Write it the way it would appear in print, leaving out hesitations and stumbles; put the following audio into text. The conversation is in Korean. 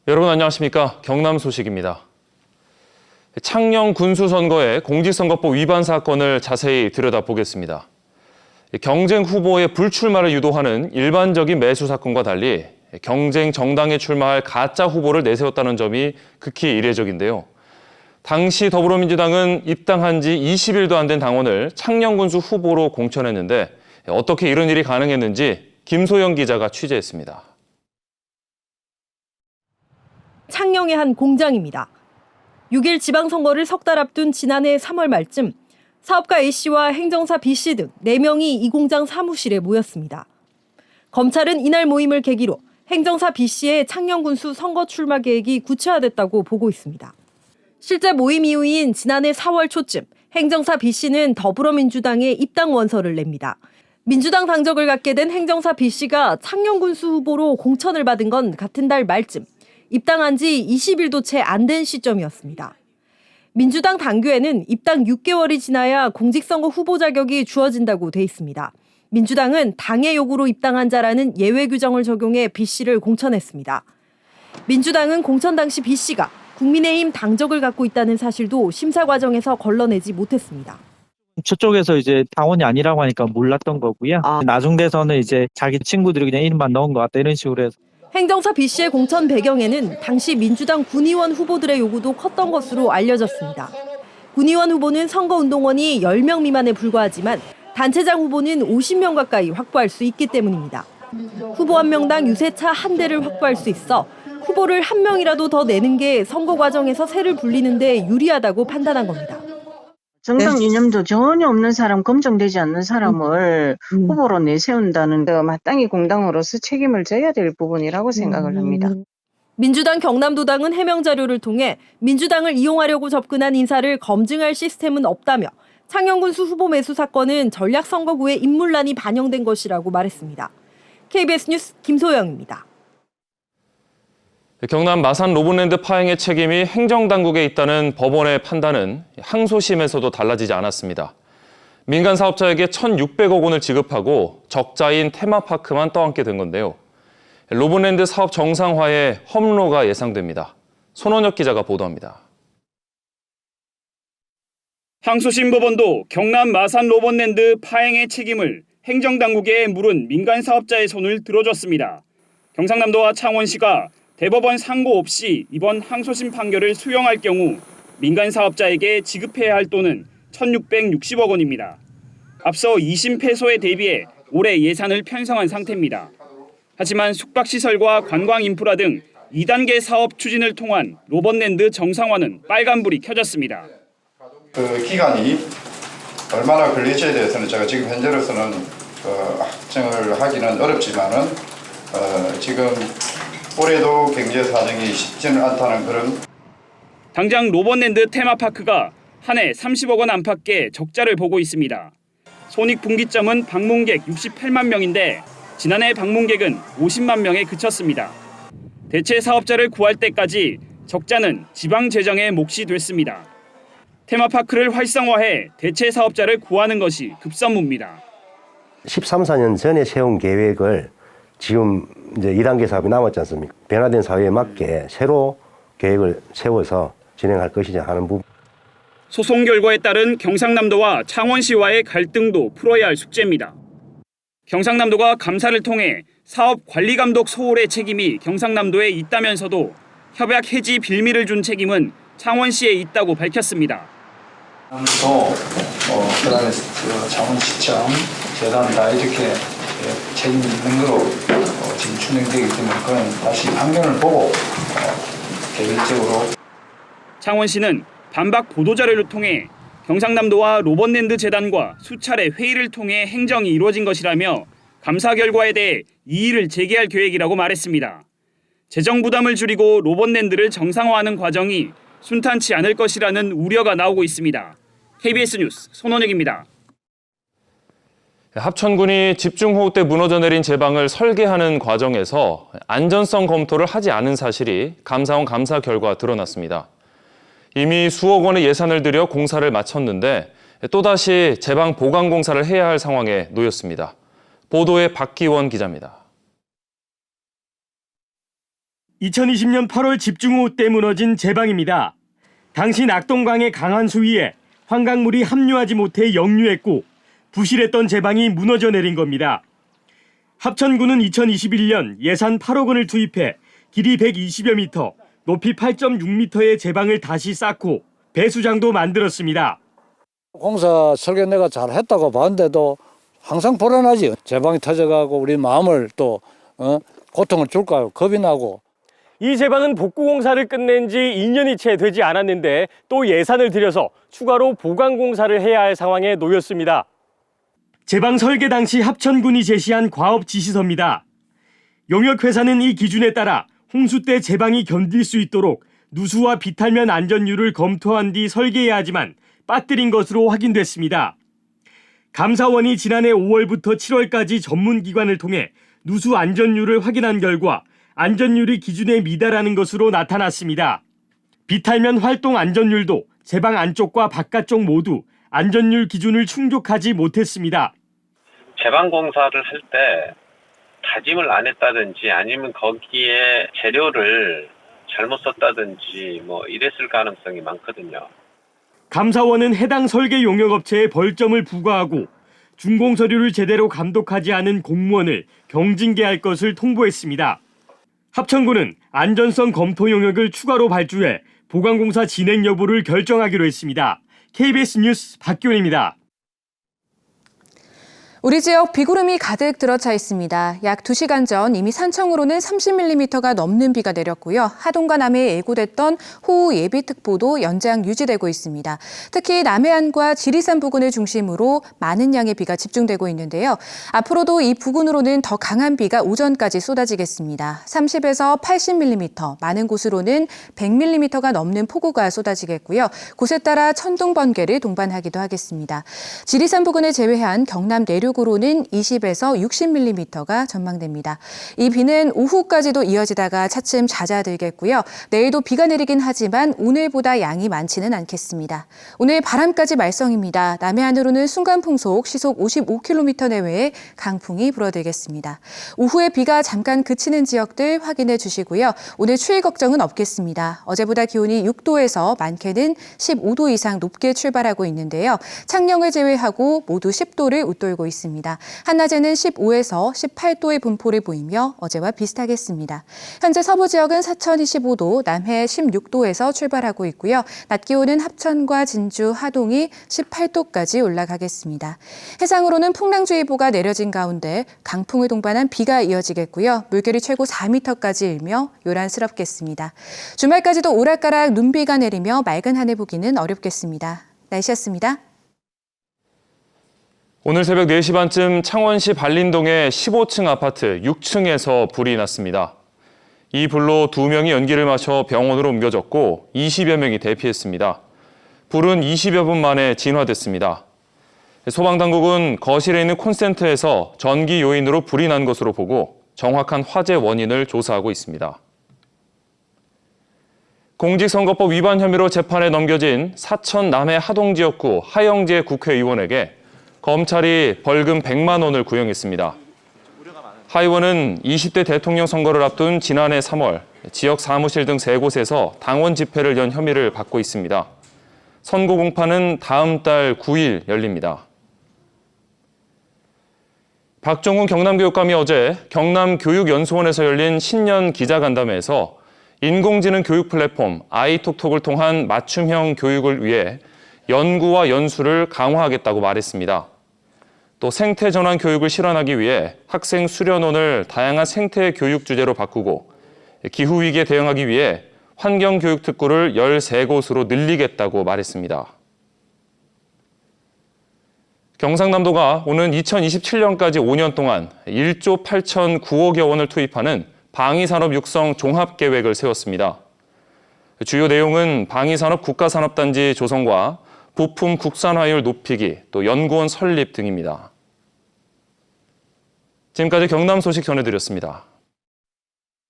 여러분 안녕하십니까? 경남 소식입니다. 창녕 군수선거의 공직선거법 위반 사건을 자세히 들여다보겠습니다. 경쟁 후보의 불출마를 유도하는 일반적인 매수 사건과 달리 경쟁 정당에 출마할 가짜 후보를 내세웠다는 점이 극히 이례적인데요. 당시 더불어민주당은 입당한 지 20일도 안 된 당원을 창녕 군수 후보로 공천했는데 어떻게 이런 일이 가능했는지 김소영 기자가 취재했습니다. 창녕의 한 공장입니다. 6일 지방선거를 석 달 앞둔 지난해 3월 말쯤 사업가 A씨와 행정사 B씨 등 4명이 이 공장 사무실에 모였습니다. 검찰은 이날 모임을 계기로 행정사 B씨의 창녕군수 선거 출마 계획이 구체화됐다고 보고 있습니다. 실제 모임 이후인 지난해 4월 초쯤 행정사 B씨는 더불어민주당에 입당 원서를 냅니다. 민주당 당적을 갖게 된 행정사 B씨가 창녕군수 후보로 공천을 받은 건 같은 달 말쯤, 입당한 지 20일도 채 안 된 시점이었습니다. 민주당 당규에는 입당 6개월이 지나야 공직선거 후보 자격이 주어진다고 돼 있습니다. 민주당은 당의 요구로 입당한 자라는 예외 규정을 적용해 B씨를 공천했습니다. 민주당은 공천 당시 B씨가 국민의힘 당적을 갖고 있다는 사실도 심사 과정에서 걸러내지 못했습니다. 저쪽에서 이제 당원이 아니라고 하니까 몰랐던 거고요. 나중 돼서는 이제 자기 친구들이 그냥 이름만 넣은 것 같다 이런 식으로 해서. 행정사 B씨의 공천 배경에는 당시 민주당 군의원 후보들의 요구도 컸던 것으로 알려졌습니다. 군의원 후보는 선거운동원이 10명 미만에 불과하지만 단체장 후보는 50명 가까이 확보할 수 있기 때문입니다. 후보 한 명당 유세차 한 대를 확보할 수 있어 후보를 한 명이라도 더 내는 게 선거 과정에서 세를 불리는 데 유리하다고 판단한 겁니다. 정당 이념도 전혀 없는 사람, 검증되지 않는 사람을 후보로 내세운다는 게 마땅히 공당으로서 책임을 져야 될 부분이라고 생각을 합니다. 민주당 경남도당은 해명 자료를 통해 민주당을 이용하려고 접근한 인사를 검증할 시스템은 없다며 창녕군수 후보 매수 사건은 전략선거구의 인물란이 반영된 것이라고 말했습니다. KBS 뉴스 김소영입니다. 경남 마산 로봇랜드 파행의 책임이 행정당국에 있다는 법원의 판단은 항소심에서도 달라지지 않았습니다. 민간 사업자에게 1,600억 원을 지급하고 적자인 테마파크만 떠안게 된 건데요. 로봇랜드 사업 정상화에 험로가 예상됩니다. 손원혁 기자가 보도합니다. 항소심 법원도 경남 마산 로봇랜드 파행의 책임을 행정당국에 물은 민간 사업자의 손을 들어줬습니다. 경상남도와 창원시가 대법원 상고 없이 이번 항소심 판결을 수용할 경우 민간 사업자에게 지급해야 할 돈은 1,660억 원입니다. 앞서 2심 패소에 대비해 올해 예산을 편성한 상태입니다. 하지만 숙박시설과 관광인프라 등 2단계 사업 추진을 통한 로봇랜드 정상화는 빨간불이 켜졌습니다. 그 기간이 얼마나 걸릴지에 대해서는 제가 지금 현재로서는 확정을 하기는 어렵지만은 지금 올해도 경제 사정이 쉽지는 않다는 그런. 당장 로봇랜드 테마파크가 한 해 30억 원 안팎의 적자를 보고 있습니다. 손익분기점은 방문객 68만 명인데 지난해 방문객은 50만 명에 그쳤습니다. 대체 사업자를 구할 때까지 적자는 지방 재정의 몫이 됐습니다. 테마파크를 활성화해 대체 사업자를 구하는 것이 급선무입니다. 13, 14년 전에 세운 계획을 지금 이제 2단계 사업이 남았지 않습니까? 변화된 사회에 맞게 새로 계획을 세워서 진행할 것이냐 하는 부분. 소송 결과에 따른 경상남도와 창원시와의 갈등도 풀어야 할 숙제입니다. 경상남도가 감사를 통해 사업 관리 감독 소홀의 책임이 경상남도에 있다면서도 협약 해지 빌미를 준 책임은 창원시에 있다고 밝혔습니다. 그다음에 창원시청, 재단 다 이렇게 책임 있는 거로 지금 진행되기 때문에 그건 다시 판결을 보고 개별적으로. 창원시는 반박 보도자료를 통해 경상남도와 로봇랜드 재단과 수차례 회의를 통해 행정이 이루어진 것이라며 감사 결과에 대해 이의를 제기할 계획이라고 말했습니다. 재정 부담을 줄이고 로봇랜드를 정상화하는 과정이 순탄치 않을 것이라는 우려가 나오고 있습니다. KBS 뉴스 손원혁입니다. 합천군이 집중호우 때 무너져 내린 제방을 설계하는 과정에서 안전성 검토를 하지 않은 사실이 감사원 감사 결과 드러났습니다. 이미 수억 원의 예산을 들여 공사를 마쳤는데 또다시 제방 보강 공사를 해야 할 상황에 놓였습니다. 보도에 박기원 기자입니다. 2020년 8월 집중호우 때 무너진 제방입니다. 당시 낙동강의 강한 수위에 환강물이 합류하지 못해 역류했고 부실했던 제방이 무너져 내린 겁니다. 합천군은 2021년 예산 8억 원을 투입해 길이 120여 미터, 높이 8.6m의 제방을 다시 쌓고 배수장도 만들었습니다. 공사 설계 내가 잘 했다고 봤는데도 항상 불안하지. 제방이 터져가고 우리 마음을 또 고통을 줄까 겁이 나고. 이 제방은 복구 공사를 끝낸 지 2년이 채 되지 않았는데 또 예산을 들여서 추가로 보강 공사를 해야 할 상황에 놓였습니다. 제방 설계 당시 합천군이 제시한 과업 지시서입니다. 용역회사는 이 기준에 따라 홍수 때 제방이 견딜 수 있도록 누수와 비탈면 안전율을 검토한 뒤 설계해야 하지만 빠뜨린 것으로 확인됐습니다. 감사원이 지난해 5월부터 7월까지 전문기관을 통해 누수 안전율을 확인한 결과 안전율이 기준에 미달하는 것으로 나타났습니다. 비탈면 활동 안전율도 제방 안쪽과 바깥쪽 모두 안전율 기준을 충족하지 못했습니다. 제방 공사를 할 때 다짐을 안 했다든지 아니면 거기에 재료를 잘못 썼다든지 이랬을 가능성이 많거든요. 감사원은 해당 설계 용역업체에 벌점을 부과하고 준공 서류를 제대로 감독하지 않은 공무원을 경징계할 것을 통보했습니다. 합천군은 안전성 검토 용역을 추가로 발주해 보강공사 진행 여부를 결정하기로 했습니다. KBS 뉴스 박기훈입니다. 우리 지역 비구름이 가득 들어차 있습니다. 약 2시간 전 이미 산청으로는 30mm가 넘는 비가 내렸고요. 하동과 남해에 예고됐던 호우 예비특보도 연장 유지되고 있습니다. 특히 남해안과 지리산 부근을 중심으로 많은 양의 비가 집중되고 있는데요. 앞으로도 이 부근으로는 더 강한 비가 오전까지 쏟아지겠습니다. 30에서 80mm, 많은 곳으로는 100mm가 넘는 폭우가 쏟아지겠고요. 곳에 따라 천둥, 번개를 동반하기도 하겠습니다. 지리산 부근을 제외한 경남 내륙 으로는 20에서 60mm가 전망됩니다. 이 비는 오후까지도 이어지다가 차츰 잦아들겠고요. 내일도 비가 내리긴 하지만 오늘보다 양이 많지는 않겠습니다. 오늘 바람까지 말썽입니다. 남해안으로는 순간풍속 시속 55km 내외의 강풍이 불어들겠습니다. 오후에 비가 잠깐 그치는 지역들 확인해 주시고요. 오늘 추위 걱정은 없겠습니다. 어제보다 기온이 6도에서 많게는 15도 이상 높게 출발하고 있는데요. 창녕을 제외하고 모두 10도를 웃돌고 있습니다. 한낮에는 15에서 18도의 분포를 보이며 어제와 비슷하겠습니다. 현재 서부 지역은 사천이 15도, 남해 16도에서 출발하고 있고요. 낮 기온은 합천과 진주, 하동이 18도까지 올라가겠습니다. 해상으로는 풍랑주의보가 내려진 가운데 강풍을 동반한 비가 이어지겠고요. 물결이 최고 4m까지 일며 요란스럽겠습니다. 주말까지도 오락가락 눈비가 내리며 맑은 하늘 보기는 어렵겠습니다. 날씨였습니다. 오늘 새벽 4시 반쯤 창원시 발린동의 15층 아파트 6층에서 불이 났습니다. 이 불로 2명이 연기를 마셔 병원으로 옮겨졌고 20여 명이 대피했습니다. 불은 20여 분 만에 진화됐습니다. 소방당국은 거실에 있는 콘센트에서 전기 요인으로 불이 난 것으로 보고 정확한 화재 원인을 조사하고 있습니다. 공직선거법 위반 혐의로 재판에 넘겨진 사천 남해 하동 지역구 하영재 국회의원에게 검찰이 벌금 100만 원을 구형했습니다. 하 의원은 20대 대통령 선거를 앞둔 지난해 3월 지역 사무실 등 3곳에서 당원 집회를 연 혐의를 받고 있습니다. 선고 공판은 다음 달 9일 열립니다. 박종훈 경남교육감이 어제 경남교육연수원에서 열린 신년 기자간담회에서 인공지능 교육 플랫폼 아이톡톡을 통한 맞춤형 교육을 위해 연구와 연수를 강화하겠다고 말했습니다. 또 생태 전환 교육을 실현하기 위해 학생 수련원을 다양한 생태 교육 주제로 바꾸고 기후 위기에 대응하기 위해 환경 교육 특구를 13곳으로 늘리겠다고 말했습니다. 경상남도가 오는 2027년까지 5년 동안 1조 8,009억여 원을 투입하는 방위산업 육성 종합계획을 세웠습니다. 주요 내용은 방위산업 국가산업단지 조성과 부품 국산화율 높이기, 또 연구원 설립 등입니다. 지금까지 경남 소식 전해드렸습니다.